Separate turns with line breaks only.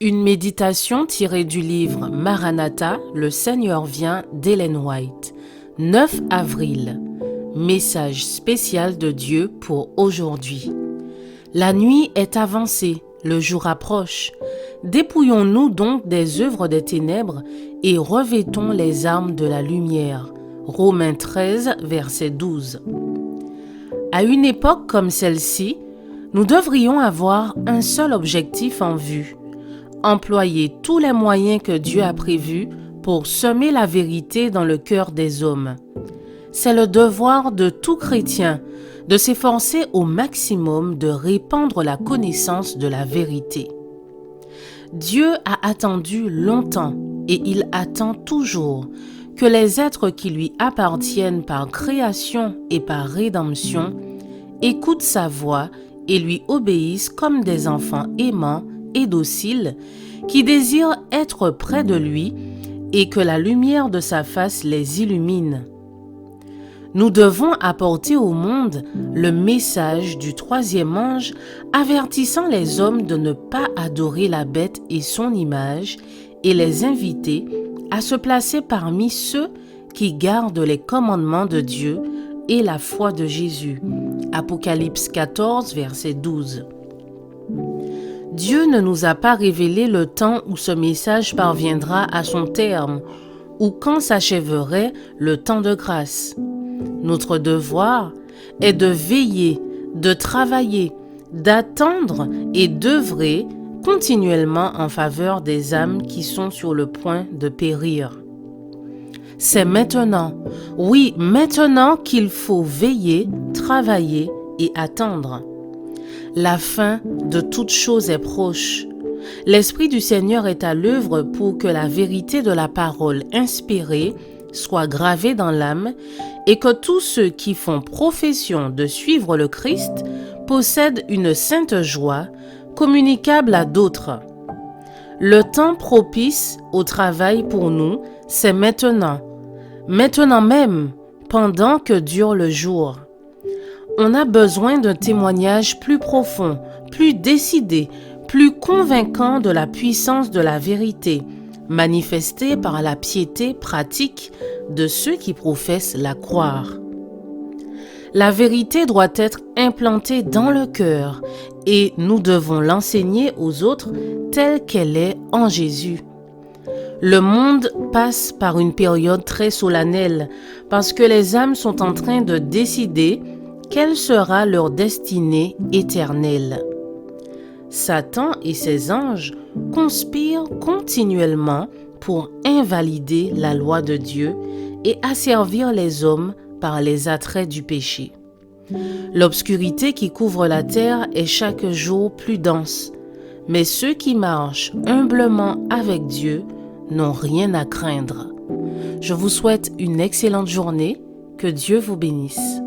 Une méditation tirée du livre Maranatha, le Seigneur vient d'Ellen White. 9 avril. Message spécial de Dieu pour aujourd'hui. La nuit est avancée, le jour approche. Dépouillons-nous donc des œuvres des ténèbres et revêtons les armes de la lumière. Romains 13, verset 12. À une époque comme celle-ci, nous devrions avoir un seul objectif en vue: employer tous les moyens que Dieu a prévus pour semer la vérité dans le cœur des hommes. C'est le devoir de tout chrétien de s'efforcer au maximum de répandre la connaissance de la vérité. Dieu a attendu longtemps et il attend toujours que les êtres qui lui appartiennent par création et par rédemption écoutent sa voix et lui obéissent comme des enfants aimants et dociles qui désirent être près de lui et que la lumière de sa face les illumine. Nous devons apporter au monde le message du troisième ange avertissant les hommes de ne pas adorer la bête et son image et les inviter à se placer parmi ceux qui gardent les commandements de Dieu et la foi de Jésus. Apocalypse 14, verset 12. Dieu ne nous a pas révélé le temps où ce message parviendra à son terme ou quand s'achèverait le temps de grâce. Notre devoir est de veiller, de travailler, d'attendre et d'œuvrer continuellement en faveur des âmes qui sont sur le point de périr. C'est maintenant, oui, maintenant qu'il faut veiller, travailler et attendre. La fin de toute chose est proche. L'Esprit du Seigneur est à l'œuvre pour que la vérité de la parole inspirée soit gravée dans l'âme et que tous ceux qui font profession de suivre le Christ possèdent une sainte joie communicable à d'autres. Le temps propice au travail pour nous, c'est maintenant même, pendant que dure le jour. On a besoin d'un témoignage plus profond, plus décidé, plus convaincant de la puissance de la vérité, manifestée par la piété pratique de ceux qui professent la croire. La vérité doit être implantée dans le cœur et nous devons l'enseigner aux autres telle qu'elle est en Jésus. Le monde passe par une période très solennelle parce que les âmes sont en train de décider quelle sera leur destinée éternelle. Satan et ses anges conspirent continuellement pour invalider la loi de Dieu et asservir les hommes par les attraits du péché. L'obscurité qui couvre la terre est chaque jour plus dense, mais ceux qui marchent humblement avec Dieu n'ont rien à craindre. Je vous souhaite une excellente journée, que Dieu vous bénisse.